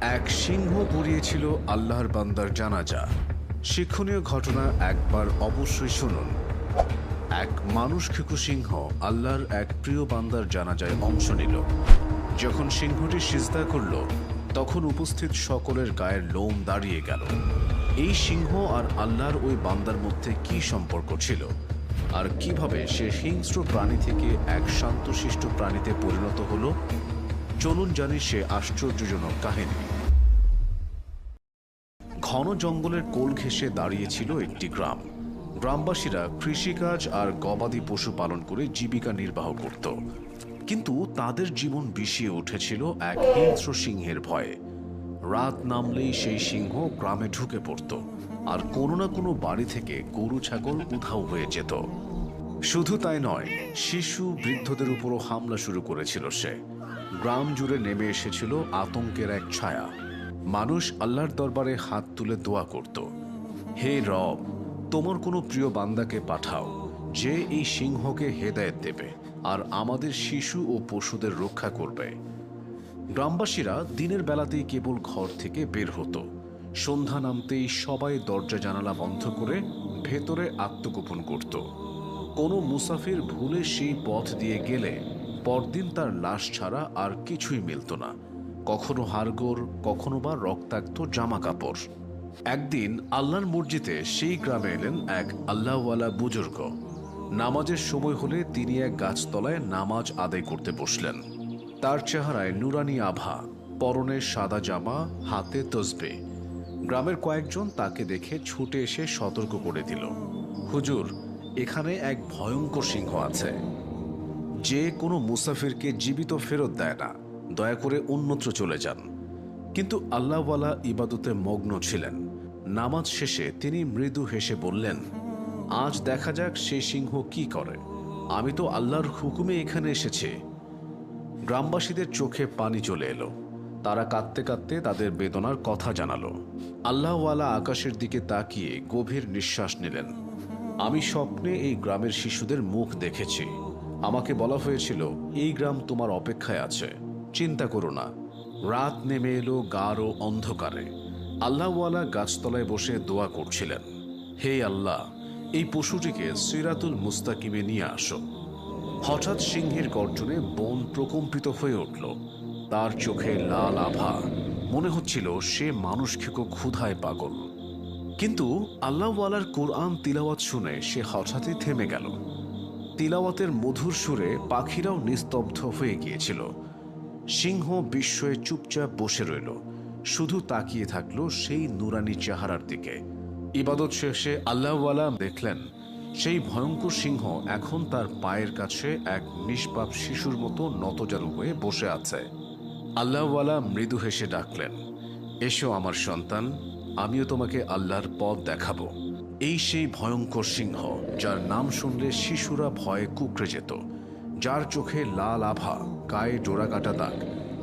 এক সিংহ পুড়িয়েছিল আল্লাহর বান্দার জানাজা। শিক্ষণীয় ঘটনা একবার অবশ্যই শুনুন। এক মানুষ খেকো সিংহ আল্লাহর এক প্রিয় বান্দার জানাজায় অংশ নিল। যখন সিংহটি সিজদা করল, তখন উপস্থিত সকলের গায়ের লোম দাঁড়িয়ে গেল। এই সিংহ আর আল্লাহর ওই বান্দার মধ্যে কি সম্পর্ক ছিল, আর কিভাবে সে হিংস্র প্রাণী থেকে এক শান্তশিষ্ট প্রাণীতে পরিণত হলো? চলুন জানি সে আশ্চর্যজনক কাহিনী। ঘন জঙ্গলের কোল ঘেঁষে দাঁড়িয়েছিল একটি গ্রাম। গ্রামবাসীরা কৃষিকাজ আর গবাদি পশু পালন করে জীবিকা নির্বাহ করত, কিন্তু তাদের জীবন বিষিয়ে উঠেছিল এক হিংস্র সিংহের ভয়ে। রাত নামলেই সেই সিংহ গ্রামে ঢুকে পড়ত, আর কোনো না কোনো বাড়ি থেকে গরু ছাগল উধাও হয়ে যেত। শুধু তাই নয়, শিশু বৃদ্ধদের উপরও হামলা শুরু করেছিল সে। গ্রাম জুড়ে নেমে এসেছিল আতঙ্কের এক ছায়া। মানুষ আল্লাহর দরবারে হাত তুলে দোয়া করত, হে রব, তোমার কোনো প্রিয় বান্দাকে পাঠাও যে এই সিংহকে হেদায়েত দেবে আর আমাদের শিশু ও পশুদের রক্ষা করবে। গ্রামবাসীরা দিনের বেলাতেই কেবল ঘর থেকে বের হতো। সন্ধ্যা নামতেই সবাই দরজা জানালা বন্ধ করে ভেতরে আত্মগোপন করত। কোনো মুসাফির ভুলে সেই পথ দিয়ে গেলে পরদিন তার লাশ ছাড়া আর কিছুই মিলত না। কখনো হাড়গোড়, কখনো বা রক্তাক্ত জামা কাপড়। একদিন আল্লাহর মসজিদে সেই গ্রামে এলেন এক আল্লাহওয়ালা বুজুর্গ। নামাজের সময় হলে তিনি এক গাছতলায় নামাজ আদায় করতে বসলেন। তার চেহারায় নুরানি আভা, পরনে সাদা জামা, হাতে তসবিহ। গ্রামের কয়েকজন তাকে দেখে ছুটে এসে সতর্ক করে দিল, হুজুর, এখানে এক ভয়ঙ্কর সিংহ আছে, যে কোনো মুসাফিরকে জীবিত ফেরত দেয় না, দয়া করে অন্যত্র চলে যান। কিন্তু আল্লাহওয়ালা ইবাদতে মগ্ন ছিলেন। নামাজ শেষে তিনি মৃদু হেসে বললেন, আজ দেখা যাক সেই সিংহ কি করে। আমি তো আল্লাহর হুকুমে এখানে এসেছি। গ্রামবাসীদের চোখে পানি চলে এলো। তারা কাঁদতে কাঁদতে তাদের বেদনার কথা জানালো। আল্লাহওয়ালা আকাশের দিকে তাকিয়ে গভীর নিঃশ্বাস নিলেন। আমি স্বপ্নে এই গ্রামের শিশুদের মুখ দেখেছি। আমাকে বলা হয়েছিল, এই গ্রাম তোমার অপেক্ষায় আছে, চিন্তা করো না। রাত নেমে এলো গাঢ় অন্ধকারে। আল্লাহওয়ালা গাছতলায় বসে দোয়া করছিলেন, হে আল্লাহ, এই পশুটিকে সিরাতুল মুস্তাকিমে নিয়ে আসো। হঠাৎ সিংহের গর্জনে বন প্রকম্পিত হয়ে উঠল। তার চোখে লাল আভা, মনে হচ্ছিল সে মানুষ খেকো ক্ষুধায় পাগল। কিন্তু আল্লাহওয়ালার কোরআন তিলাওয়াত শুনে সে হঠাৎই থেমে গেল। তিলাওয়াতের মধুর সুরে পাখিরাও নিস্তব্ধ হয়ে গিয়েছিল। সিংহ বিস্ময়ে চুপচাপ বসে রইল, শুধু তাকিয়ে থাকলো সেই নুরানি চেহারার দিকে। ইবাদত শেষে আল্লাহওয়ালা দেখলেন সেই ভয়ঙ্কর সিংহ এখন তার পায়ের কাছে এক নিষ্পাপ শিশুর মতো নতজানু হয়ে বসে আছে। আল্লাহওয়ালা মৃদু হেসে ডাকলেন, এসো আমার সন্তান, আমিও তোমাকে আল্লাহর পথ দেখাবো। এই সেই ভয়ঙ্কর সিংহ যার নাম শুনলে শিশুরা ভয়ে কুঁকড়ে যেত, যার চোখে লাল আভা, গায়ে জোড়াকাটা দাগ,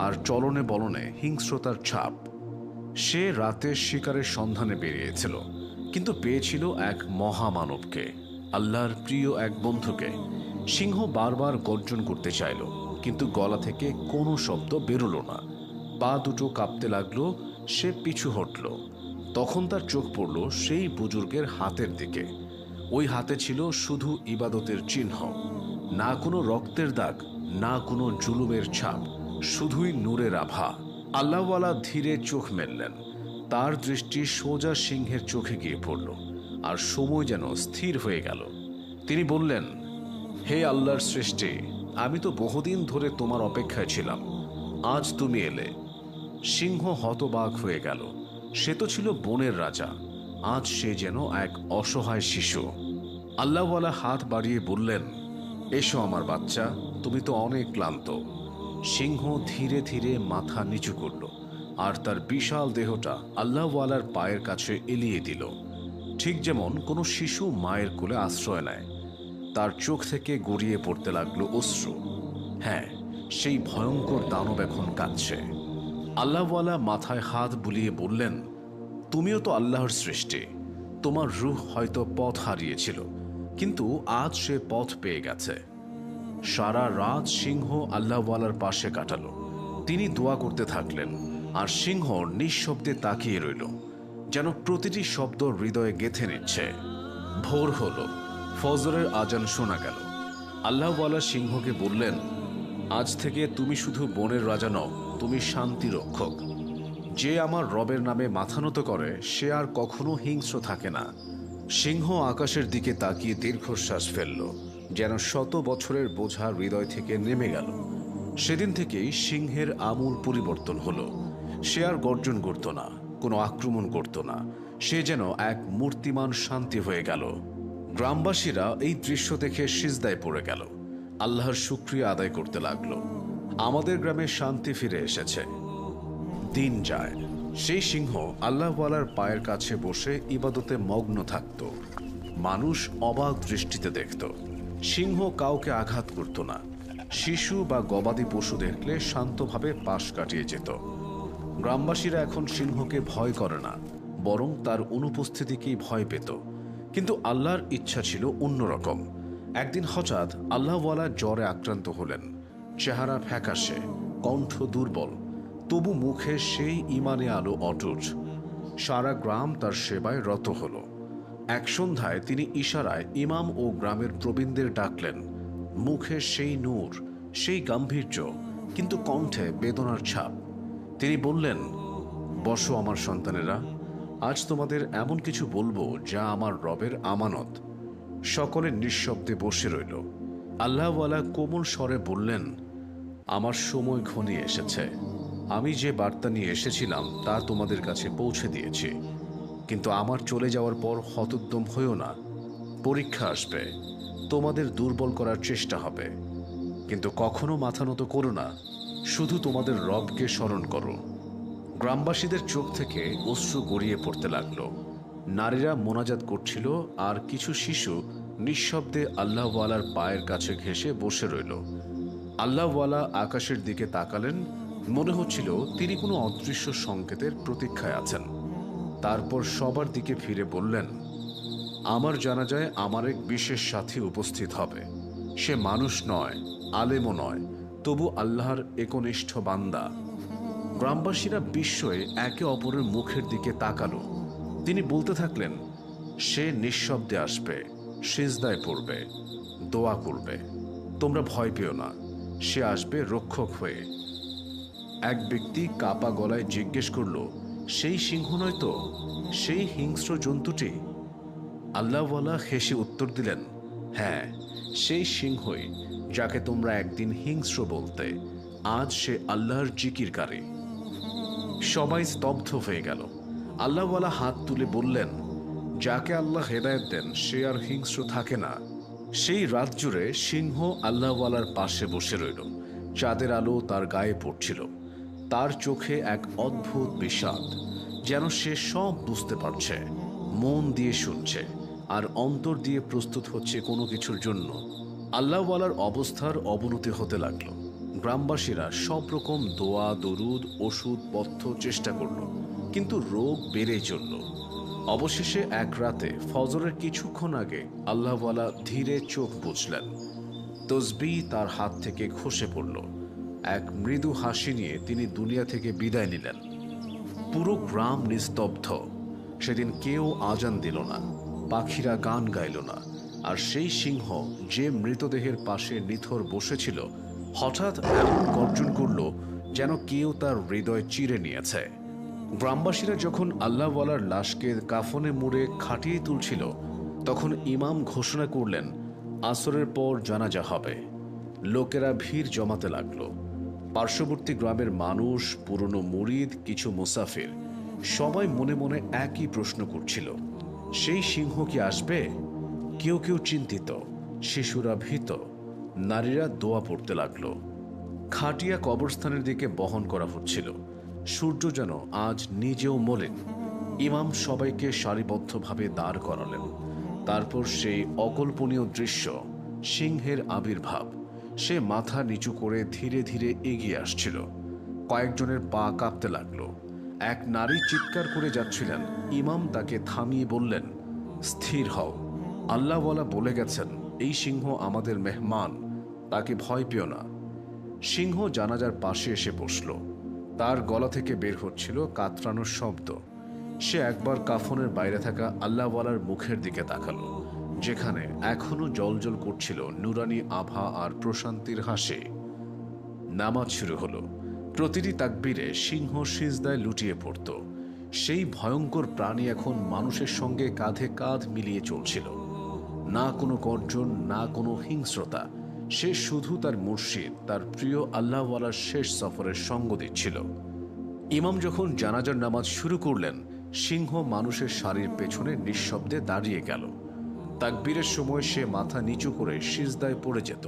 আর চলনে বলনে হিংস্রতার ছাপ। সে রাতে শিকারের সন্ধানে বেরিয়েছিল, কিন্তু পেয়েছিল এক মহামানবকে, আল্লাহর প্রিয় এক বন্ধুকে। সিংহ বারবার গর্জন করতে চাইল, কিন্তু গলা থেকে কোনো শব্দ বেরোলো না। পা দুটো কাঁপতে লাগলো, সে পিছু হটল। তখন তার চোখ পড়ল সেই বুজুর্গের হাতের দিকে। ওই হাতে ছিল শুধু ইবাদতের চিহ্ন, না কোনো রক্তের দাগ, না কোনো জুলুমের ছাপ, শুধুই নূরের আভা। আল্লাহওয়ালা ধীরে চোখ মেললেন। তার দৃষ্টি সোজা সিংহের চোখে গিয়ে পড়ল, আর সময় যেন স্থির হয়ে গেল। তিনি বললেন, হে আল্লাহর সৃষ্টি, আমি তো বহুদিন ধরে তোমার অপেক্ষায় ছিলাম, আজ তুমি এলে। সিংহ হতবাক হয়ে গেল। সে তো ছিল বনের রাজা, আজ সে যেন এক অসহায় শিশু। আল্লাহওয়ালা হাত বাড়িয়ে বললেন, এসো আমার বাচ্চা, তুমি তো অনেক ক্লান্ত। সিংহ ধীরে ধীরে মাথা নিচু করল, আর তার বিশাল দেহটা আল্লাহওয়ালার পায়ের কাছে এলিয়ে দিল, ঠিক যেমন কোনো শিশু মায়ের কোলে আশ্রয় নেয়। তার চোখ থেকে গড়িয়ে পড়তে লাগলো অশ্রু। হ্যাঁ, সেই ভয়ঙ্কর দানব এখন কাঁদছে। আল্লাহওয়ালা মাথায় হাত বুলিয়ে বললেন, তুমিও তো আল্লাহর সৃষ্টি। তোমার রূহ হয়তো পথ হারিয়েছিল, কিন্তু আজ সে পথ পেয়ে গেছে। সারা রাত সিংহ আল্লাহওয়ালার পাশে কাটালো। তিনি দোয়া করতে থাকলেন, আর সিংহ নিঃশব্দে তাকিয়ে রইল, যেন প্রতিটি শব্দ হৃদয়ে গেঁথে নিচ্ছে। ভোর হলো, ফজরের আজান শোনা গেল। আল্লাহওয়ালা সিংহকে বললেন, আজ থেকে তুমি শুধু বনের রাজা নও, তুমি শান্তি রক্ষক। যে আমার রবের নামে মাথা নত করে সে আর কখনো হিংস্র থাকে না। সিংহ আকাশের দিকে তাকিয়ে দীর্ঘশ্বাস ফেলল, যেন শত বছরের বোঝা হৃদয় থেকে নেমে গেল। সেদিন থেকেই সিংহের আমূল পরিবর্তন হলো। সে আর গর্জন করত না, কোনো আক্রমণ করত না। সে যেন এক মূর্তিমান শান্তি হয়ে গেল। গ্রামবাসীরা এই দৃশ্য দেখে সিজদায় পড়ে গেল, আল্লাহর শুকরিয়া আদায় করতে লাগলো। আমাদের গ্রামে শান্তি ফিরে এসেছে। দিন যায়, সেই সিংহ আল্লাহওয়ালার পায়ের কাছে বসে ইবাদতে মগ্ন থাকত। মানুষ অবাক দৃষ্টিতে দেখত। সিংহ কাউকে আঘাত করত না। শিশু বা গবাদি পশু দেখলে শান্তভাবে পাশ কাটিয়ে যেত। গ্রামবাসীরা এখন সিংহকে ভয় করে না, বরং তার অনুপস্থিতিকেই ভয় পেত। কিন্তু আল্লাহর ইচ্ছা ছিল অন্যরকম। একদিন হঠাৎ আল্লাহওয়ালা জ্বরে আক্রান্ত হলেন। চেহারা ফ্যাকাশে, কণ্ঠ দুর্বল, তবু মুখে সেই ইমানে আলো অটুট। সারা গ্রাম তার সেবায় রত হল। এক সন্ধ্যায় তিনি ইশারায় ইমাম ও গ্রামের প্রবীণদের ডাকলেন। মুখে সেই নূর, সেই গাম্ভীর্য, কিন্তু কণ্ঠে বেদনার ছাপ। তিনি বললেন, বসো আমার সন্তানেরা, আজ তোমাদের এমন কিছু বলবো যা আমার রবের আমানত। সকলে নিঃশব্দে বসে রইল। আল্লাহওয়ালা কোমল স্বরে বললেন, আমার সময় ঘনিয়ে এসেছে। আমি যে বার্তা নিয়ে এসেছিলাম তা তোমাদের কাছে পৌঁছে দিয়েছি। কিন্তু আমার চলে যাওয়ার পর হতোদ্যম হইও না। পরীক্ষা আসবে, তোমাদের দুর্বল করার চেষ্টা হবে, কিন্তু কখনো মাথা নত করো না। শুধু তোমাদের রবকে স্মরণ করো। গ্রামবাসীদের চোখ থেকে অশ্রু গড়িয়ে পড়তে লাগলো। নারীরা মোনাজাত করছিল, আর কিছু শিশু নিঃশব্দে আল্লাহওয়ালার পায়ের কাছে ঘেঁষে বসে রইল। আল্লাহওয়ালা আকাশের দিকে তাকালেন। মনে হচ্ছিল তিনি কোনো অদৃশ্য সংকেতের প্রতীক্ষায় আছেন। তারপর সবার দিকে ফিরে বললেন, আমার জানাজায় আমার এক বিশেষ সাথী উপস্থিত হবে। সে মানুষ নয়, আলেমও নয়, তবু আল্লাহর একনিষ্ঠ বান্দা। গ্রামবাসীরা বিস্ময়ে একে অপরের মুখের দিকে তাকালো। তিনি বলতে থাকলেন, সে নিঃশব্দে আসবে, সিজদায় পড়বে, দোয়া করবে। তোমরা ভয় পেও না, সে আসবে রক্ষক হয়ে। এক ব্যক্তি কাপা গলায় জিজ্ঞেস করল, সেই সিংহ নয় তো, সেই হিংস্র জন্তুটি? আল্লাহওয়ালা হেসে উত্তর দিলেন, হ্যাঁ, সেই সিংহই যাকে তোমরা একদিন হিংস্র বলতে, আজ সে আল্লাহর জিকিরকারী। সবাই স্তব্ধ হয়ে গেল। আল্লাহওয়ালা হাত তুলে বললেন, যাকে আল্লাহ হেদায়েত দেন সে আর হিংস্র থাকে না। সেই রাত জুড়ে সিংহ আল্লাহওয়ালার পাশে বসে রইল। চাঁদের আলো তার গায়ে পড়ছিল। তার চোখে এক অদ্ভুত বিষাদ, যেন সে সব বুঝতে পারছে, মন দিয়ে শুনছে, আর অন্তর দিয়ে প্রস্তুত হচ্ছে কোনো কিছুর জন্য। আল্লাহওয়ালার অবস্থার অবনতি হতে লাগলো। গ্রামবাসীরা সব রকম দোয়া, দরুদ, ওষুধ, পথ্য চেষ্টা করল, কিন্তু রোগ বেড়েই চলল। অবশেষে এক রাতে ফজরের কিছুক্ষণ আগে আল্লাহওয়ালা ধীরে চোখ বুঝলেন। তসবিহ তার হাত থেকে খসে পড়ল। এক মৃদু হাসি নিয়ে তিনি দুনিয়া থেকে বিদায় নিলেন। পুরো গ্রাম নিস্তব্ধ। সেদিন কেউ আজান দিল না, পাখিরা গান গাইল না, আর সেই সিংহ যে মৃতদেহের পাশে নিথর বসেছিল হঠাৎ এমন গর্জন করল যেন কেউ তার হৃদয় চিরে নিয়েছে। গ্রামবাসীরা যখন আল্লাহওয়ালার লাশকে কাফনে মুড়ে খাটিয়ে তুলছিল, তখন ইমাম ঘোষণা করলেন, আসরের পর জানাজা হবে। লোকেরা ভিড় জমাতে লাগলো। পার্শ্ববর্তী গ্রামের মানুষ, পুরনো মুরিদ, কিছু মুসাফির, সবাই মনে মনে একই প্রশ্ন করছিল, সেই সিংহ কি আসবে? কেউ কেউ চিন্তিত, শিশুরা ভীত, নারীরা দোয়া পড়তে লাগলো। খাটিয়া কবরস্থানের দিকে বহন করা হচ্ছিল। সূর্য যেন আজ নিজেও মলিন। ইমাম সবাইকে সারিবদ্ধভাবে দাঁড় করালেন। তারপর সেই অকল্পনীয় দৃশ্য, সিংহের আবির্ভাব। সে মাথা নিচু করে ধীরে ধীরে এগিয়ে আসছিল। কয়েকজনের পা কাঁপতে লাগলো। এক নারী চিৎকার করে যাচ্ছিলেন। ইমাম তাকে থামিয়ে বললেন, স্থির হও, আল্লাহওয়ালা বলে গেছেন এই সিংহ আমাদের মেহমান, তাকে ভয় পেও না। সিংহ জানাজার পাশে এসে বসল। তার গলা থেকে বের হচ্ছিল কাতরানোর শব্দ। সে একবার কাফনের বাইরে থাকা আল্লাহওয়ালার মুখের দিকে তাকালো, যেখানে এখনো জ্বলজ্বল করছিল নুরানি আভা আর প্রশান্তির হাসি। নামাজ শুরু হলো। প্রতিটি তাকবীরে সিংহ সিজদায় লুটিয়ে পড়ত। সেই ভয়ঙ্কর প্রাণী এখন মানুষের সঙ্গে কাঁধে কাঁধ মিলিয়ে চলছিল। না কোনো গর্জন, না কোনো হিংস্রতা। সে শুধু তার মুর্শিদ, তার প্রিয় আল্লাহওয়ালার শেষ সফরের সঙ্গ দিচ্ছিল। ইমাম যখন জানাজার নামাজ শুরু করলেন, সিংহ মানুষের সারির পেছনে নিঃশব্দে দাঁড়িয়ে গেল। তাকবীরের সময় সে মাথা নিচু করে সিজদায় পড়ে যেত,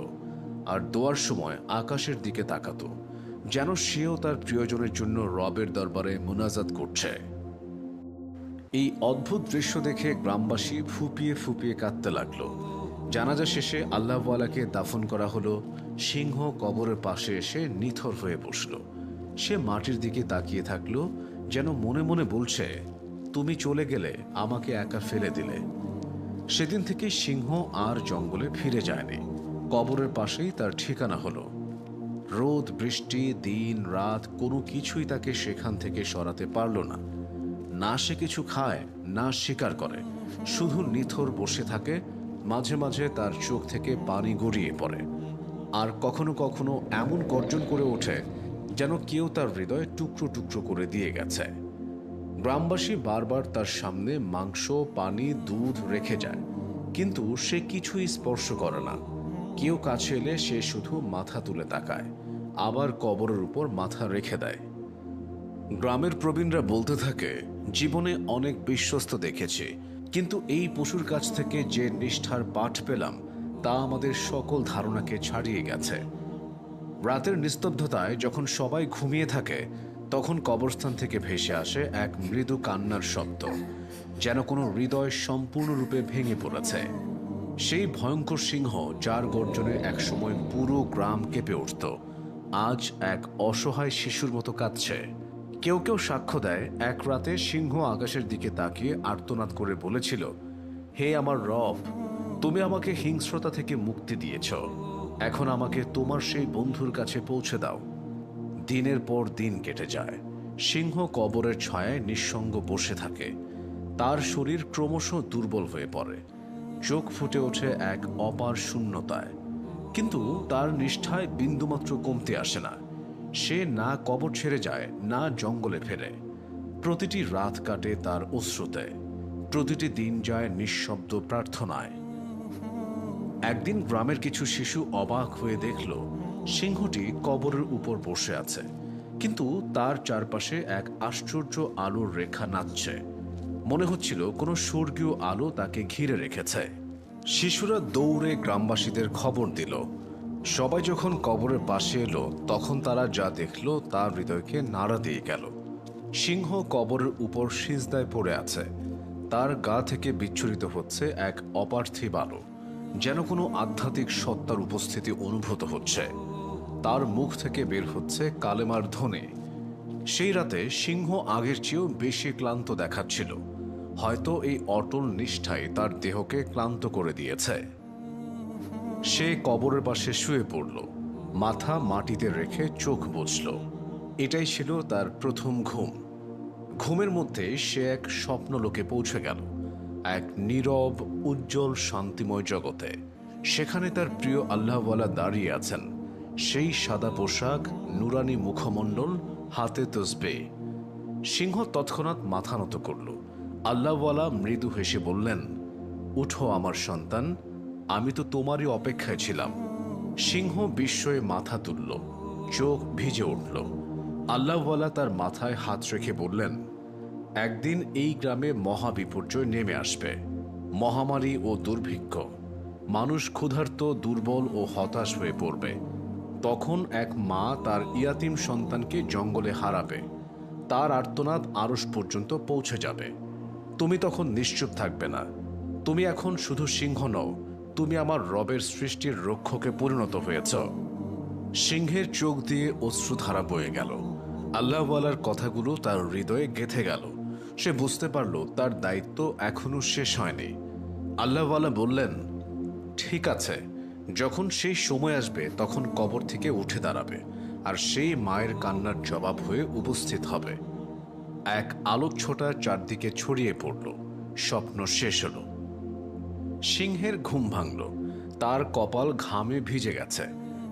আর দোয়ার সময় আকাশের দিকে তাকাতো, যেন সেও তার প্রিয়জনের জন্য রবের দরবারে মুনাজাত করছে। এই অদ্ভুত দৃশ্য দেখে গ্রামবাসী ফুপিয়ে ফুপিয়ে কাঁদতে লাগলো। জানাজা শেষে আল্লাহওয়ালাকে দাফন করা হলো। সিংহ কবরের পাশে এসে নিথর হয়ে বসল। সে মাটির দিকে তাকিয়ে থাকলো, যেন মনে মনে বলছে, তুমি চলে গেলে, আমাকে একা ফেলে দিলে। সেদিন থেকে সিংহ আর জঙ্গলে ফিরে যায়নি। কবরের পাশেই তার ঠিকানা হলো। রোদ, বৃষ্টি, দিন রাত কোনো কিছুই তাকে সেখান থেকে সরাতে পারল না। না সে কিছু খায়, না শিকার করে, শুধু নিথর বসে থাকে। মাঝে মাঝে তার চোখ থেকে পানি গড়িয়ে পড়ে, আর কখনো কখনো এমন গর্জন করে ওঠে যেন কেউ তার হৃদয় টুকরো টুকরো করে দিয়ে গেছে। গ্রামবাসী বারবার তার সামনে মাংস, পানি, দুধ রেখে যায়, কিন্তু সে কিছুই স্পর্শ করে না। কেউ কাছে এলে সে শুধু মাথা তুলে তাকায়, আবার কবরের উপর মাথা রেখে দেয়। গ্রামের প্রবীণরা বলতে থাকে, জীবনে অনেক বিশ্বস্ত দেখেছি, কিন্তু এই পশুর কাছ থেকে যে নিষ্ঠার পাঠ পেলাম তা আমাদের সকল ধারণাকে ছাড়িয়ে গেছে। রাতের নিস্তব্ধতায় যখন সবাই ঘুমিয়ে থাকে, তখন কবরস্থান থেকে ভেসে আসে এক মৃদু কান্নার শব্দ, যেন কোনো হৃদয় সম্পূর্ণরূপে ভেঙে পড়েছে। সেই ভয়ঙ্কর সিংহ, যার গর্জনে একসময় পুরো গ্রাম কেঁপে উঠত, আজ এক অসহায় শিশুর মতো কাঁদছে। কেউ কেউ সাক্ষ্য দেয়, এক রাতে সিংহ আকাশের দিকে তাকিয়ে আর্তনাদ করে বলেছিল, হে আমার রব, তুমি আমাকে হিংস্রতা থেকে মুক্তি দিয়েছ, এখন আমাকে তোমার সেই বন্ধুর কাছে পৌঁছে দাও। দিনের পর দিন কেটে যায়। সিংহ কবরের ছায়ায় নিঃসঙ্গ বসে থাকে। তার শরীর ক্রমশ দুর্বল হয়ে পড়ে, চোখ ফুটে ওঠে এক অপার শূন্যতায়। কিন্তু তার নিষ্ঠায় বিন্দুমাত্র কমতে আসে না। সে না কবর ছেড়ে যায়, না জঙ্গলে ফেরে। প্রতিটি রাত কাটে তার অশ্রুতে, প্রতিটি দিন যায় নিঃশব্দ প্রার্থনায়। একদিন গ্রামের কিছু শিশু অবাক হয়ে দেখল, সিংহটি কবরের উপর বসে আছে, কিন্তু তার চারপাশে এক আশ্চর্য আলোর রেখা নাচছে। মনে হচ্ছিল কোনো স্বর্গীয় আলো তাকে ঘিরে রেখেছে। শিশুরা দৌড়ে গ্রামবাসীদের খবর দিল। সবাই যখন কবরের পাশে এলো, তখন তারা যা দেখল তার হৃদয়কে নাড়া দিয়ে গেল। সিংহ কবরের উপর সিজদায় পড়ে আছে। তার গা থেকে বিচ্ছুরিত হচ্ছে এক অপার্থিব আলো, যেন কোনো আধ্যাত্মিক সত্তার উপস্থিতি অনুভূত হচ্ছে। তার মুখ থেকে বের হচ্ছে কালেমার ধ্বনি। সেই রাতে সিংহ আগের চেয়েও বেশি ক্লান্ত দেখাচ্ছিল। হয়তো এই অটল নিষ্ঠাই তার দেহকে ক্লান্ত করে দিয়েছে। সে কবরের পাশে শুয়ে পড়ল, মাথা মাটিতে রেখে চোখ বুজল। এটাই ছিল তার প্রথম ঘুম। ঘুমের মধ্যে সে এক স্বপ্নলোকে পৌঁছে গেল, এক নীরব, উজ্জ্বল, শান্তিময় জগতে। সেখানে তার প্রিয় আল্লাহওয়ালা দাঁড়িয়ে আছেন, সেই সাদা পোশাক, নুরানি মুখমণ্ডল, হাতে তসবিহ। সিংহ তৎক্ষণাৎ মাথা নত করল। আল্লাহওয়ালা মৃদু হেসে বললেন, উঠো আমার সন্তান, আমি তো তোমারই অপেক্ষায় ছিলাম। সিংহ বিস্ময়ে মাথা তুলল, চোখ ভিজে উঠল। আল্লাহওয়ালা তার মাথায় হাত রেখে বললেন, একদিন এই গ্রামে মহা বিপর্যয় নেমে আসবে, মহামারী ও দুর্ভিক্ষ। মানুষ ক্ষুধার্ত, দুর্বল ও হতাশ হয়ে পড়বে। তখন এক মা তার ইয়াতিম সন্তানকে জঙ্গলে হারাবে। তার আর্তনাদ আরশ পর্যন্ত পৌঁছে যাবে। তুমি তখন নিশ্চুপ থাকবে না। তুমি এখন শুধু সিংহ নও, তুমি আমার রবের সৃষ্টির রক্ষকে পরিণত হয়েছ। সিংহের চোখ দিয়ে অশ্রুধারা বয়ে গেল। আল্লাহওয়ালার কথাগুলো তার হৃদয়ে গেঁথে গেল। সে বুঝতে পারল তার দায়িত্ব এখনো শেষ হয়নি। আল্লাহওয়ালা বললেন, ঠিক আছে, যখন সেই সময় আসবে তখন কবর থেকে উঠে দাঁড়াবে, আর সেই মায়ের কান্নার জবাব হয়ে উপস্থিত হবে। এক আলোকছোটা চারদিকে ছড়িয়ে পড়ল। স্বপ্ন শেষ হলো। সিংহের ঘুম ভাঙল। তার কপাল ঘামে ভিজে গেছে।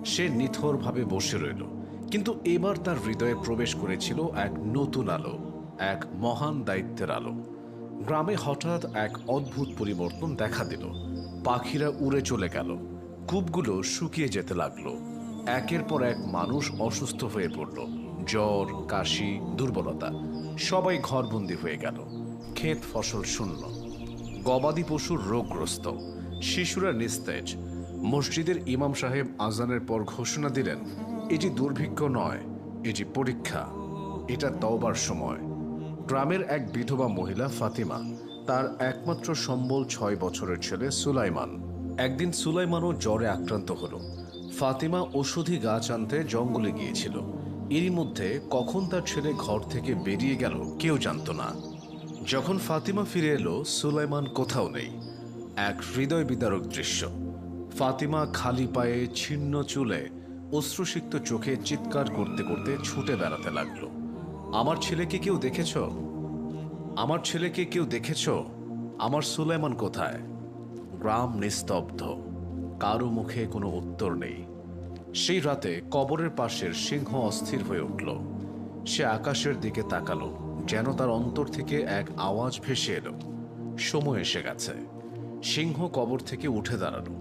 সে নিথরভাবে বসে রইল। কিন্তু এবার তার হৃদয়ে প্রবেশ করেছিল এক নতুন আলো, এক মহান দায়িত্বের আলো। গ্রামে হঠাৎ এক অদ্ভুত পরিবর্তন দেখা দিল। পাখিরা উড়ে চলে গেল। কূপগুলো শুকিয়ে যেতে লাগলো। একের পর এক মানুষ অসুস্থ হয়ে পড়ল। জ্বর, কাশি, দুর্বলতা। সবাই ঘরবন্দি হয়ে গেল। ক্ষেত ফসল শূন্য। গবাদি পশুর রোগগ্রস্ত। শিশুরা নিস্তেজ। মসজিদের ইমাম সাহেব আজানের পর ঘোষণা দিলেন, এটি দুর্ভিক্ষ নয়, এটি পরীক্ষা, এটা তওবার সময়। গ্রামের এক বিধবা মহিলা ফাতিমা, তার একমাত্র সম্বল 6 বছরের ছেলে সুলাইমান। একদিন সুলাইমানও জ্বরে আক্রান্ত হলো। ফাতিমা ওষুধি গাছ আনতে জঙ্গলে গিয়েছিল। এরই মধ্যে কখন তার ছেলে ঘর থেকে বেরিয়ে গেল কেউ জানত না। যখন ফাতিমা ফিরে এলো, সুলাইমান কোথাও নেই। এক হৃদয় বিদারক দৃশ্য। ফাতিমা খালি পায়ে, ছিন্ন চুলে, অশ্রুসিক্ত চোখে চিৎকার করতে করতে ছুটে বেড়াতে লাগলো। আমার ছেলেকে কেউ দেখেছ? আমার ছেলেকে কেউ দেখেছ? আমার সুলাইমান কোথায়? গ্রাম নিস্তব্ধ। কারো মুখে কোনো উত্তর নেই। সেই রাতে কবরের পাশের সিংহ অস্থির হয়ে উঠল। সে আকাশের দিকে তাকালো, যেন তার অন্তর থেকে এক আওয়াজ ভেসে এলো, সময় এসে গেছে। সিংহ কবর থেকে উঠে দাঁড়ালো।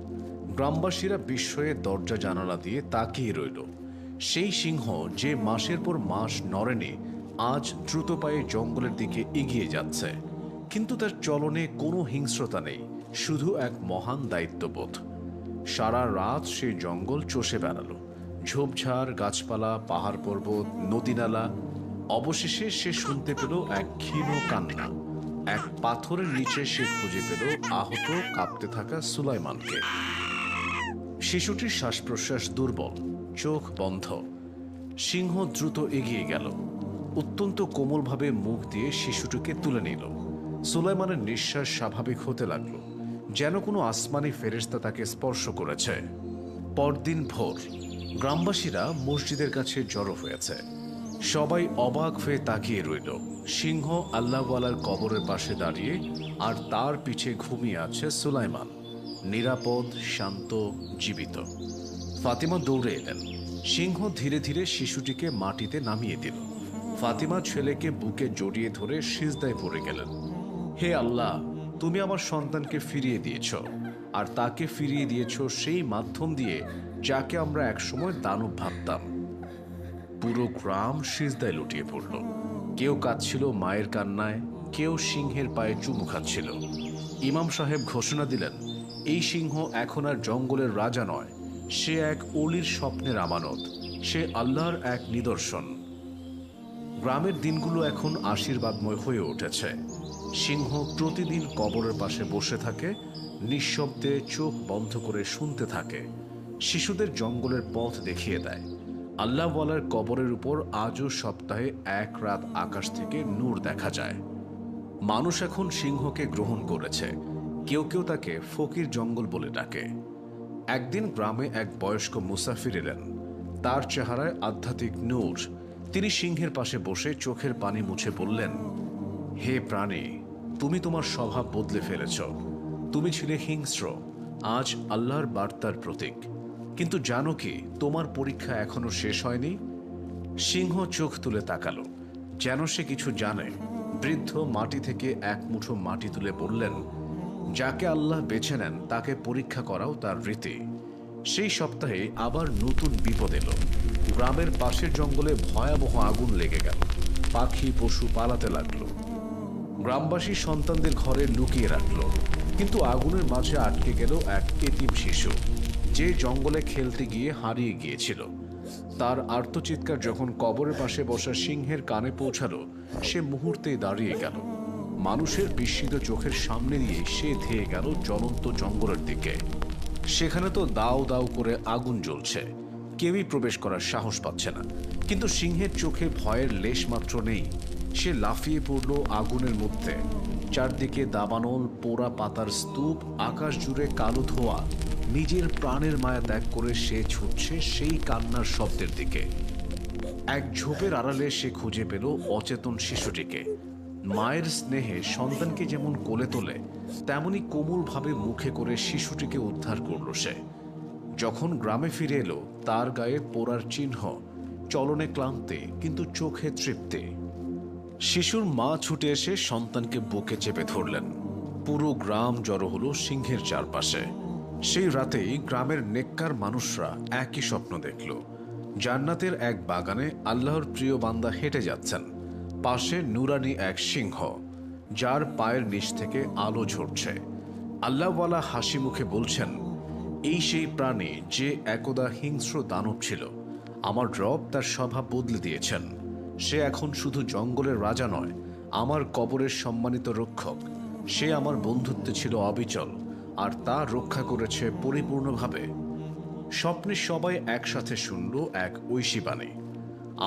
গ্রামবাসীরা বিস্ময়ে দরজা জানালা দিয়ে তাকিয়ে রইল। সেই সিংহ যে মাসের পর মাস নড়েনি, আজ দ্রুত পায়ে জঙ্গলের দিকে এগিয়ে যাচ্ছে। কিন্তু তার চলনে কোনো হিংস্রতা নেই, শুধু এক মহান দায়িত্ববোধ। সারা রাত সে জঙ্গল চষে বেড়ালো। ঝোপঝাড়, গাছপালা, পাহাড় পর্বত, নদীনালা। অবশেষে সে শুনতে পেল এক ক্ষীণ কান্না। এক পাথরের নিচে সে খুঁজে পেল আহত, কাঁপতে থাকা সুলাইমানকে। শিশুটির শ্বাস প্রশ্বাস দুর্বল, চোখ বন্ধ। সিংহ দ্রুত এগিয়ে গেল। অত্যন্ত কোমলভাবে মুখ দিয়ে শিশুটিকে তুলে নিল। সুলাইমানের নিঃশ্বাস স্বাভাবিক হতে লাগল, যেন কোনো আসমানি ফেরেশতা তাকে স্পর্শ করেছে। পরদিন ভোর। গ্রামবাসীরা মসজিদের কাছে জড়ো হয়েছে। সবাই অবাক হয়ে তাকিয়ে রইল। সিংহ আল্লাহওয়ালার কবরের পাশে দাঁড়িয়ে, আর তার পিছে ঘুমিয়ে আছে সুলাইমান, নিরাপদ, শান্ত, জীবিত। ফাতিমা দৌড়ে এলেন। সিংহ ধীরে ধীরে শিশুটিকে মাটিতে নামিয়ে দিল। ফাতিমা ছেলেকে বুকে জড়িয়ে ধরে সিজদায় পড়ে গেলেন। হে আল্লাহ, তুমি আমার সন্তানকে ফিরিয়ে দিয়েছ, আর তাকে ফিরিয়ে দিয়েছ সেই মাধ্যম দিয়ে যাকে আমরা একসময় দানব ভাবতাম। পুরো গ্রাম সিজদায় লুটিয়ে পড়ল। কেউ কাঁদছিল মায়ের কান্নায়, কেউ সিংহের পায়ে চুমু খাচ্ছিল। ইমাম সাহেব ঘোষণা দিলেন, এই সিংহ এখন আর জঙ্গলের রাজা নয়, সে এক অলির স্বপ্নের আমানত, সে আল্লাহর এক নিদর্শন। গ্রামের দিনগুলো এখন আশীর্বাদময় হয়ে উঠেছে। সিংহ প্রতিদিন কবরের পাশে বসে থাকে, নিঃশব্দে চোখ বন্ধ করে শুনতে থাকে। শিশুদের জঙ্গলের পথ দেখিয়ে দেয়। আল্লাহওয়ালার কবরের উপর আজও সপ্তাহে এক রাত আকাশ থেকে নূর দেখা যায়। মানুষ এখন সিংহকে গ্রহণ করেছে। কেউ কেউ তাকে ফকির জঙ্গল বলে ডাকে। একদিন গ্রামে এক বয়স্ক মুসাফির এলেন। তার চেহারায় আধ্যাত্মিক নূর। তিনি সিংহের পাশে বসে চোখের পানি মুছে বললেন, হে প্রাণী, তুমি তোমার স্বভাব বদলে ফেলেছ। তুমি ছিলে হিংস্র, আজ আল্লাহর বার্তার প্রতীক। কিন্তু জানো কি, তোমার পরীক্ষা এখনো শেষ হয়নি। সিংহ চোখ তুলে তাকালো, যেন সে কিছু জানে। বৃদ্ধ মাটি থেকে এক মুঠো মাটি তুলে বললেন, যাকে আল্লাহ বেছে নেন তাকে পরীক্ষা করাও তার রীতি। সেই সপ্তাহে আবার নতুন বিপদ এলো। গ্রামের পাশের জঙ্গলে ভয়াবহ আগুন লেগে গেল। পাখি পশু পালাতে লাগলো। গ্রামবাসী সন্তানদের ঘরে লুকিয়ে রাখলো। কিন্তু আগুনের মাঝে আটকে গেল এক এতিম শিশু, যে জঙ্গলে খেলতে গিয়ে হারিয়ে গিয়েছিল। তার আর্তচিৎকার যখন কবরের পাশে বসা সিংহের কানে পৌঁছালো, সে মুহূর্তেই দাঁড়িয়ে গেল। মানুষের বিস্মিত চোখের সামনে দিয়ে সে ধেয়ে গেল জ্বলন্ত জঙ্গলের দিকে। সেখানে তো দাউ দাউ করে আগুন জ্বলছে। কেউই প্রবেশ করার সাহস পাচ্ছে না। কিন্তু সিংহের চোখে ভয়ের লেশ মাত্র নেই। সে লাফিয়ে পড়ল আগুনের মধ্যে। চারদিকে দাবানল, পোড়া পাতার স্তূপ, আকাশ জুড়ে কালো ধোঁয়া। নিজের প্রাণের মায়া ত্যাগ করে সে ছুটছে সেই কান্নার শব্দের দিকে। এক ঝোপের আড়ালে সে খুঁজে পেল অচেতন শিশুটিকে। মায়ের স্নেহে সন্তানকে যেমন কোলে তোলে, তেমনি কোমলভাবে মুখে করে শিশুটিকে উদ্ধার করল সে। যখন গ্রামে ফিরে এলো, তার গায়ে পোড়ার চিহ্ন, চলনে ক্লান্তি, কিন্তু চোখে তৃপ্তি। শিশুর মা ছুটে এসে সন্তানকে বুকে চেপে ধরলেন। পুরো গ্রাম জড়ো হলো সিংহের চারপাশে। সেই রাতেই গ্রামের নেককার মানুষরা একই স্বপ্ন দেখল। জান্নাতের এক বাগানে আল্লাহর প্রিয় বান্দা হেঁটে যাচ্ছেন, পাশে নুরানি এক সিংহ, যার পায়ের নিচ থেকে আলো ঝরছে। আল্লাহওয়ালা হাসি মুখে বলছেন, এই সেই প্রাণী যে একদা হিংস্র দানব ছিল। আমার রব তার স্বভাব বদলে দিয়েছেন। সে এখন শুধু জঙ্গলের রাজা নয়, আমার কবরের সম্মানিত রক্ষক। সে আমার বন্ধুত্বে ছিল অবিচল, আর তা রক্ষা করেছে পরিপূর্ণভাবে। স্বপ্নে সবাই একসাথে শুনল এক ঐশী বাণী,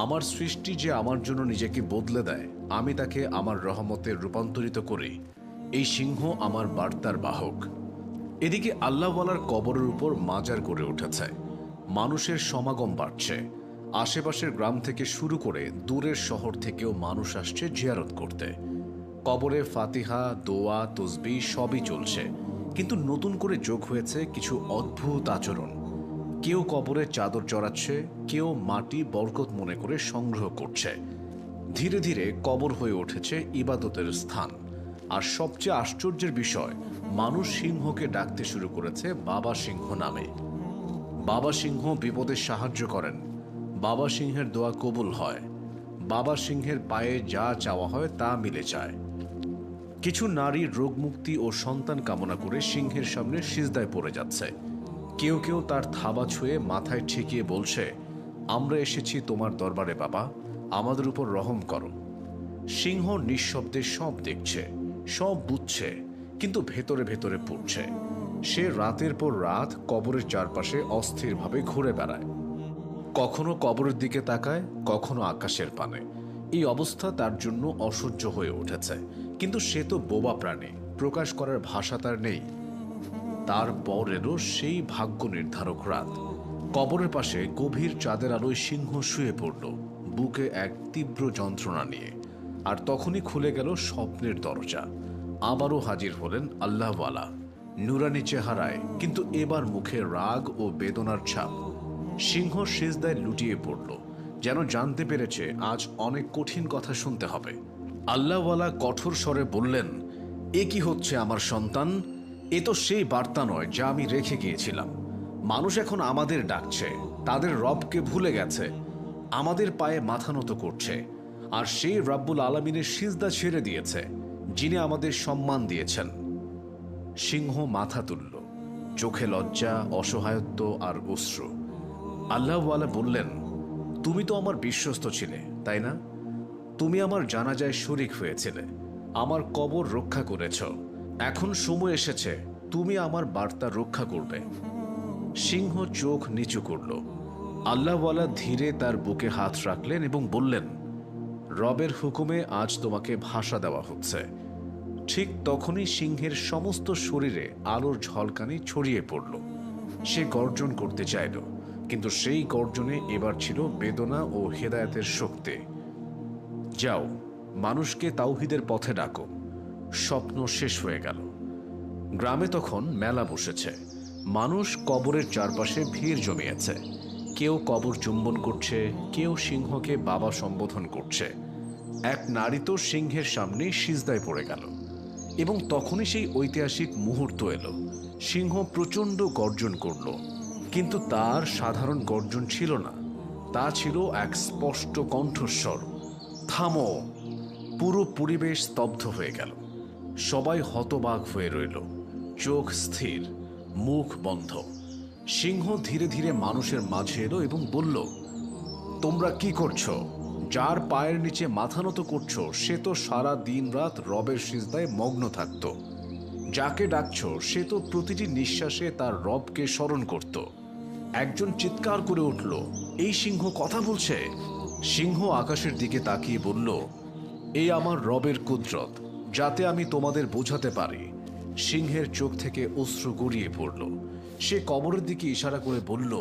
আমার সৃষ্টি যে আমার জন্য নিজেকে বদলে দেয়, আমি তাকে আমার রহমতে রূপান্তরিত করি। এই সিংহ আমার বার্তার বাহক। এদিকে আল্লাহওয়ালার কবরের উপর মাজার গড়ে উঠেছে। মানুষের সমাগম বাড়ছে। আশেপাশের গ্রাম থেকে শুরু করে দূরের শহর থেকেও মানুষ আসছে জিয়ারত করতে। কবরে ফাতিহা, দোয়া, তসবিহ সবই চলছে, কিন্তু নতুন করে যোগ হয়েছে কিছু অদ্ভুত আচরণ। কেউ কবরে চাদর জড়াচ্ছে, কেউ মাটি বরকত মনে করে সংগ্রহ করছে। ধীরে ধীরে কবর হয়ে উঠেছে ইবাদতের স্থান। আর সবচেয়ে আশ্চর্যের বিষয়, মানুষ সিংহকে ডাকতে শুরু করেছে বাবা সিংহ নামে। বাবা সিংহ বিপদে সাহায্য করেন, বাবা সিংহের দোয়া কবুল হয়, বাবা সিংহের পায়ে যা চাওয়া হয় তা মিলে যায়। কিছু নারী রোগমুক্তি ও সন্তান কামনা করে সিংহের সামনে সিজদায় পড়ে যাচ্ছে। কেউ কেউ তার থাবা ছুঁয়ে মাথায় ঠেকিয়ে বলছে, আমরা এসেছি তোমার দরবারে বাবা, আমাদের উপর রহম করো। সিংহ নিঃশব্দে সব দেখছে, সব বুঝছে, কিন্তু ভেতরে ভেতরে পড়ছে। সে রাতের পর রাত কবরের চারপাশে অস্থিরভাবে ঘুরে বেড়ায়। কখনো কবরের দিকে তাকায়, কখনো আকাশের পানে। এই অবস্থা তার জন্য অসহ্য হয়ে উঠেছে, কিন্তু সে তো বোবা প্রাণী, প্রকাশ করার ভাষা তার নেই। তারপর এলো সেই ভাগ্য নির্ধারক রাত। কবরের পাশে গভীর চাঁদের আলোয় সিংহ শুয়ে পড়ল, বুকে এক তীব্র যন্ত্রণা নিয়ে। আর তখনই খুলে গেল স্বপ্নের দরজা। আবারও হাজির হলেন আল্লাহওয়ালা, নুরানি চেহারায়, কিন্তু এবার মুখে রাগ ও বেদনার ছাপ। সিংহ সিজদায় লুটিয়ে পড়ল, যেন জানতে পেরেছে আজ অনেক কঠিন কথা শুনতে হবে। আল্লাহওয়ালা কঠোর স্বরে বললেন, এ কি হচ্ছে আমার সন্তান? এ তো সেই বার্তা নয় যা আমি রেখে গিয়েছিলাম। মানুষ এখন আমাদের ডাকছে, তাদের রবকে ভুলে গেছে, আমাদের পায়ে মাথা নত করছে, আর সেই রাব্বুল আলামিনের সিজদা ছেড়ে দিয়েছে, যিনি আমাদের সম্মান দিয়েছেন। সিংহ মাথা তুলল, চোখে লজ্জা, অসহায়ত্ব আর অশ্রু। আল্লাহওয়ালা বললেন, তুমি তো আমার বিশ্বস্ত ছিলে, তাই না? তুমি আমার জানাজায় শরিক হয়েছিলে, আমার কবর রক্ষা করেছ। এখন সময় এসেছে তুমি আমার বার্তা রক্ষা করবে। সিংহ চোখ নিচু করল। আল্লাহওয়ালা ধীরে তার বুকে হাত রাখলেন এবং বললেন, রবের হুকুমে আজ তোমাকে ভাষা দেওয়া হচ্ছে। ঠিক তখনই সিংহের সমস্ত শরীরে আলোর ঝলকানি ছড়িয়ে পড়ল। সে গর্জন করতে চাইল, কিন্তু সেই গর্জনে এবার ছিল বেদনা ও হেদায়েতের শক্তি। যাও, মানুষকে তাওহীদের পথে ডাকো। স্বপ্ন শেষ হয়ে গেল। গ্রামে তখন মেলা বসেছে। মানুষ কবরের চারপাশে ভিড় জমিয়েছে। কেউ কবর চুম্বন করছে, কেউ সিংহকে বাবা সম্বোধন করছে। এক নারী তো সিংহের সামনে সিজদায় পড়ে গেল। এবং তখনই সেই ঐতিহাসিক মুহূর্ত এলো। সিংহ প্রচণ্ড গর্জন করল, কিন্তু তার সাধারণ গর্জন ছিল না, তা ছিল এক স্পষ্ট কণ্ঠস্বর, থামো। পুরো পরিবেশ স্তব্ধ হয়ে গেল। সবাই হতবাক হয়ে রইল, চোখ স্থির, মুখ বন্ধ। সিংহ ধীরে ধীরে মানুষের মাঝে এলো এবং বলল, তোমরা কি করছো? যার পায়ের নিচে মাথা নত করছো সে তো সারা দিন রাত রবের সিজদায় মগ্ন থাকত। যাকে ডাকছো সে তো প্রতিটি নিঃশ্বাসে তার রবকে স্মরণ করত। একজন চিৎকার করে উঠল, এই সিংহ কথা বলছে। সিংহ আকাশের দিকে তাকিয়ে বলল, এই আমার রবের কুদরত, যাতে আমি তোমাদের বোঝাতে পারি। সিংহের চোখ থেকে অশ্রু গড়িয়ে পড়ল। সে কবরের দিকে ইশারা করে বলল,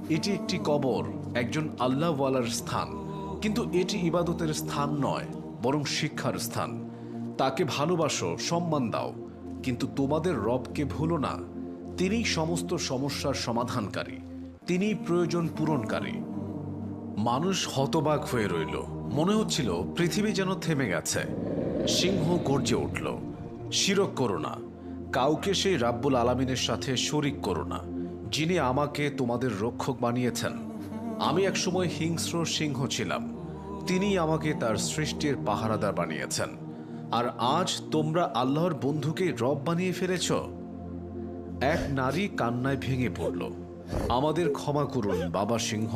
এটি একটি কবর, একজন আল্লাহওয়ালার স্থান। কিন্তু এটি ইবাদতের স্থান নয়, বরং শিক্ষার স্থান। তাকে ভালোবাসো, সম্মান দাও, কিন্তু তোমাদের রবকে ভুলো না। তিনিই সমস্ত সমস্যার সমাধানকারী, তিনিই প্রয়োজন পূরণকারী। মানুষ হতবাক হয়ে রইল। মনে হচ্ছিল পৃথিবী যেন থেমে গেছে। সিংহ গর্জে উঠল, শিরক করো না, কাউকে সেই রাব্বুল আলামিনের সাথে শরিক করো না, যিনি আমাকে তোমাদের রক্ষক বানিয়েছেন। আমি একসময় হিংস্র সিংহ ছিলাম, তিনিই আমাকে তার সৃষ্টির পাহারাদার বানিয়েছেন। আর আজ তোমরা আল্লাহর বন্ধুকে রব বানিয়ে ফেলেছ। এক নারী কান্নায় ভেঙে পড়ল, আমাদের ক্ষমা করুন বাবা সিংহ,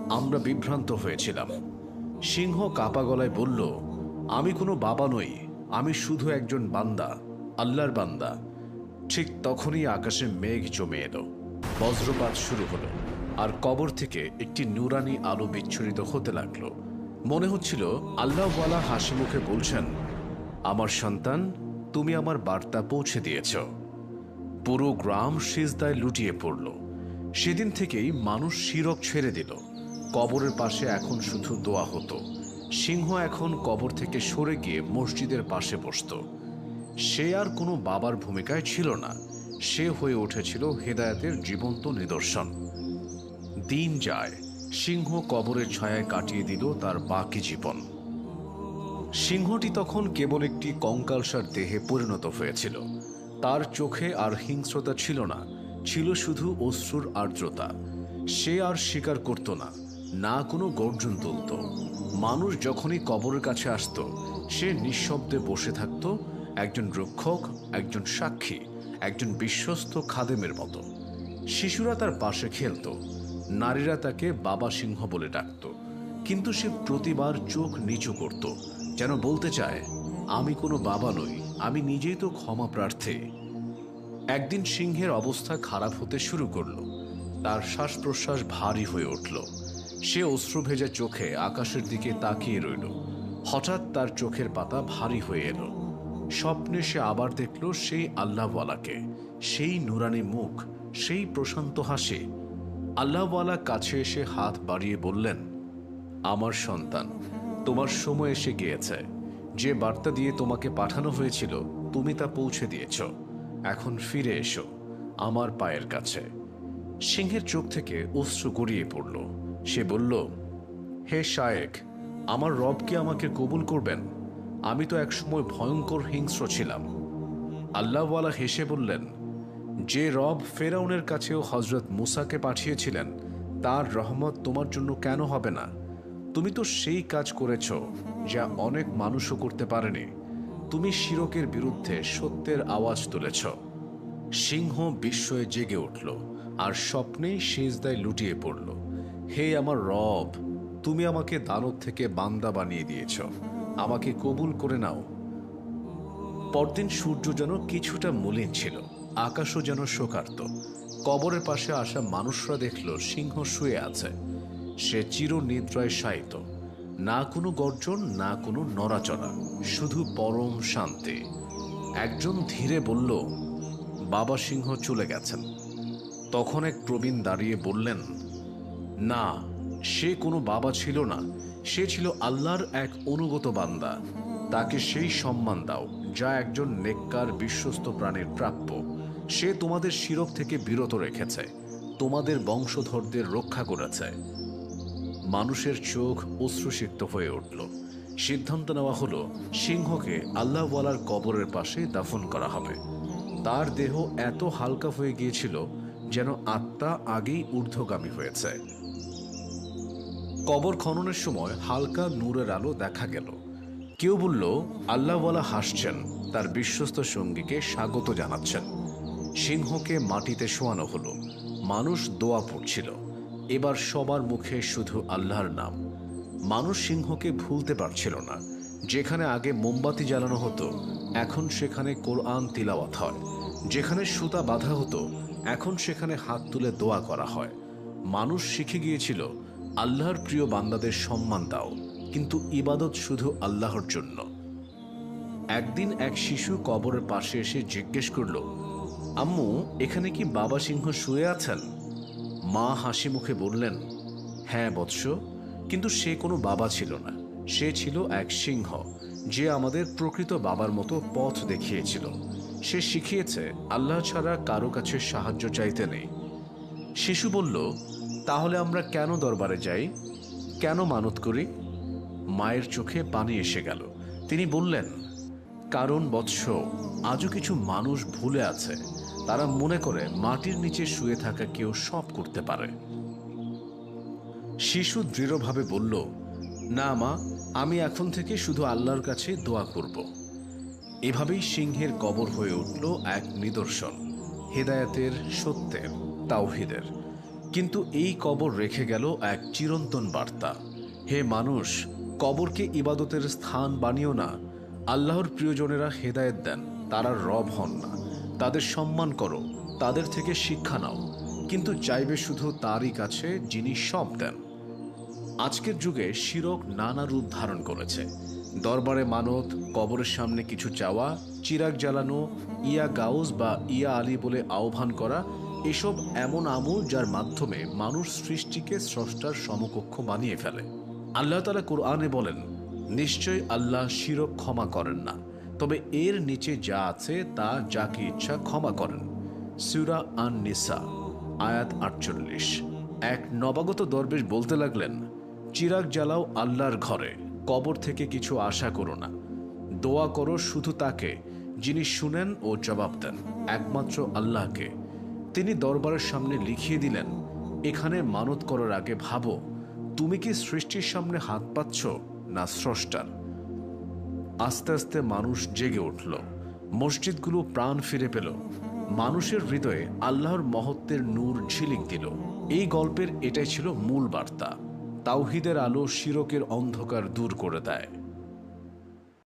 আমরা বিভ্রান্ত হয়েছিলাম। সিংহ কাপা গলায় বলল, আমি কোনো বাবা নই, আমি শুধু একজন বান্দা, আল্লাহর বান্দা। ঠিক তখনই আকাশে মেঘ জমে এলো, বজ্রপাত শুরু হলো, আর কবর থেকে একটি নুরানি আলো বিচ্ছুরিত হতে লাগলো। মনে হচ্ছিল আল্লাহওয়ালা হাসি মুখে বলছেন, আমার সন্তান, তুমি আমার বার্তা পৌঁছে দিয়েছ। পুরো গ্রাম সিজদায় লুটিয়ে পড়ল। সেদিন থেকেই মানুষ শিরক ছেড়ে দিল। কবরের পাশে এখন শুধু দোয়া হতো। সিংহ এখন কবর থেকে সরে গিয়ে মসজিদের পাশে বসত। সে আর কোনো বাবার ভূমিকায় ছিল না, সে হয়ে উঠেছিল হেদায়েতের জীবন্ত নিদর্শন। দিন যায়, সিংহ কবরের ছায়ায় কাটিয়ে দিল তার বাকি জীবন। সিংহটি তখন কেবল একটি কঙ্কালসার দেহে পরিণত হয়েছিল। তার চোখে আর হিংস্রতা ছিল না, ছিল শুধু অশ্রুর আর্দ্রতা। সে আর স্বীকার করত না, না কোনো গর্জন তুলত। মানুষ যখনই কবরের কাছে আসত, সে নিঃশব্দে বসে থাকত, একজন রক্ষক, একজন সাক্ষী, একজন বিশ্বস্ত খাদেমের মতো। শিশুরা তার পাশে খেলত, নারীরা তাকে বাবা সিংহ বলে ডাকত। কিন্তু সে প্রতিবার চোখ নিচু করত, যেন বলতে চায়, আমি কোনো বাবা নই, আমি নিজেই তো ক্ষমা প্রার্থী। একদিন সিংহের অবস্থা খারাপ হতে শুরু করল। তার শ্বাস প্রশ্বাস ভারী হয়ে উঠল। সে অশ্রুভেজা চোখে আকাশের দিকে তাকিয়ে রইল। হঠাৎ তার চোখের পাতা ভারী হয়ে এলো। স্বপ্নে সে আবার দেখল সেই আল্লাহওয়ালাকে, সেই নুরানি মুখ, সেই প্রশান্ত হাসি। আল্লাহওয়ালা কাছে এসে হাত বাড়িয়ে বললেন, আমার সন্তান, তোমার সময় এসে গিয়েছে। যে বার্তা দিয়ে তোমাকে পাঠানো হয়েছিল তুমি তা পৌঁছে দিয়েছ। এখন ফিরে এসো আমার পায়ের কাছে। সিংহের চোখ থেকে অশ্রু গড়িয়ে পড়ল। সে বলল, হে শায়েক, আমার রব কি আমাকে কবুল করবেন? আমি তো একসময় ভয়ঙ্কর হিংস্র ছিলাম। আল্লাহওয়ালা হেসে বললেন, যে রব ফেরাউনের কাছেও হজরত মুসাকে পাঠিয়েছিলেন, তার রহমত তোমার জন্য কেন হবে না? তুমি তো সেই কাজ করেছ যা অনেক মানুষও করতে পারেনি। তুমি শিরকের বিরুদ্ধে সত্যের আওয়াজ তুলেছ। সিংহ বিস্ময়ে জেগে উঠল আর স্বপ্নেই সিজদায় লুটিয়ে পড়ল। হে আমার রব, তুমি আমাকে দানব থেকে বান্দা বানিয়ে দিয়েছ, আমাকে কবুল করে নাও। পরদিন সূর্য যেন কিছুটা মলিন ছিল, আকাশও যেন শোকার্ত। কবরের পাশে আসা মানুষরা দেখল সিংহ শুয়ে আছে। সে চিরনিদ্রায় শায়িত, না কোনো গর্জন, না কোনো নড়াচড়া, শুধু পরম শান্তি। একজন ধীরে বলল, বাবা সিংহ চলে গেছেন। তখন এক প্রবীণ দাঁড়িয়ে বললেন, না, সে কোনো বাবা ছিল না, সে ছিল আল্লাহর এক অনুগত বান্দা। তাকে সেই সম্মান দাও যা একজন নেককার বিশ্বস্ত প্রাণীর প্রাপ্য। সে তোমাদের শিরক থেকে বিরত রেখেছে, তোমাদের বংশধরদের রক্ষা করেছে। মানুষের চোখ অশ্রুসিক্ত হয়ে উঠল। সিদ্ধান্ত নেওয়া হলো সিংহকে আল্লাহওয়ালার কবরের পাশে দাফন করা হবে। তার দেহ এত হালকা হয়ে গিয়েছিল যেন আত্মা আগেই ঊর্ধ্বগামী হয়েছে। কবর খননের সময় হালকা নূরের আলো দেখা গেল। কেউ বলল, আল্লাহওয়ালা হাসছেন, তার বিশ্বস্ত সঙ্গীকে স্বাগত জানাচ্ছেন। সিংহকে মাটিতে শোয়ানো হলো। মানুষ দোয়া পড়ছিল। এবার সবার মুখে শুধু আল্লাহর নাম। মানুষ সিংহকে ভুলতে পারছিল না। যেখানে আগে মোমবাতি জ্বালানো হতো, এখন সেখানে কোরআন তিলাওয়াত হয়। যেখানে সুতা বাঁধা হতো, এখন সেখানে হাত তুলে দোয়া করা হয়। মানুষ শিখে গিয়েছিল, আল্লাহর প্রিয় বান্দাদের সম্মান দাও, কিন্তু ইবাদত শুধু আল্লাহর জন্য। একদিন এক শিশু কবরের পাশে এসে জিজ্ঞেস করল, আম্মু, এখানে কি বাবা সিংহ শুয়ে আছেন? মা হাসি মুখে বললেন, হ্যাঁ বৎস, কিন্তু সে কোনো বাবা ছিল না, সে ছিল এক সিংহ, যে আমাদের প্রকৃত বাবার মতো পথ দেখিয়েছিল। সে শিখিয়েছে আল্লাহ ছাড়া কারো কাছে সাহায্য চাইতে নেই। শিশু বলল, তাহলে আমরা কেন দরবারে যাই, কেন মানত করি? মায়ের চোখে পানি এসে গেল। তিনি বললেন, কারণ বৎস, আজও কিছু মানুষ ভুলে আছে। তারা মনে করে মাটির নিচে শুয়ে থাকা কেউ সব করতে পারে। শিশু দৃঢ়ভাবে বলল, না মা, আমি এখন থেকে শুধু আল্লাহর কাছে দোয়া করব। এভাবেই সিংহের কবর হয়ে উঠল এক নিদর্শন, হেদায়েতের, সত্যের, তাওহীদের। কিন্তু এই কবর রেখে গেল এক চিরন্তন বার্তা, হে মানুষ, কবরকে ইবাদতের স্থান বানিও না। আল্লাহর প্রিয়জনেরা হেদায়েত দেন, তারা রব হন না। তাদের সম্মান করো, তাদের থেকে শিক্ষা নাও, কিন্তু চাইবে শুধু তারই কাছে যিনি সব দেন। আজকের যুগে শিরক নানা রূপ ধারণ করেছে। দরবারে মানত, কবরের সামনে কিছু চাওয়া, চিরাগ জ্বালানো, ইয়া গাউস বা ইয়া আলী বলে আহ্বান করা, এসব এমন আমল যার মাধ্যমে মানুষ সৃষ্টিকে স্রষ্টার সমকক্ষ বানিয়ে ফেলে। আল্লাহ তাআলা কোরআনে বলেন, নিশ্চয় আল্লাহ শিরক ক্ষমা করেন না, তবে এর নিচে যা আছে তা যাকে ইচ্ছা ক্ষমা করেন। সূরা আন-নিসা আয়াত 48। এক নবাগত দরবেশ বলতে লাগলেন, চিরাগ জ্বালাও আল্লাহর ঘরে, কবর থেকে কিছু আশা করো না। দোয়া করো শুধু তাকে, যিনি শুনেন ও জবাব দেন, একমাত্র আল্লাহকে। তিনি দরবারের সামনে লিখিয়ে দিলেন, এখানে মানত করার আগে ভাবো, তুমি কি সৃষ্টির সামনে হাত পাচ্ছ না স্রষ্টার? আস্তে আস্তে মানুষ জেগে উঠল, মসজিদগুলো প্রাণ ফিরে পেল, মানুষের হৃদয়ে আল্লাহর মহত্বের নূর ঝিলিক দিল। এই গল্পের এটাই ছিল মূল বার্তা, তাওহীদের আলো শিরকের অন্ধকার দূর করে দেয়।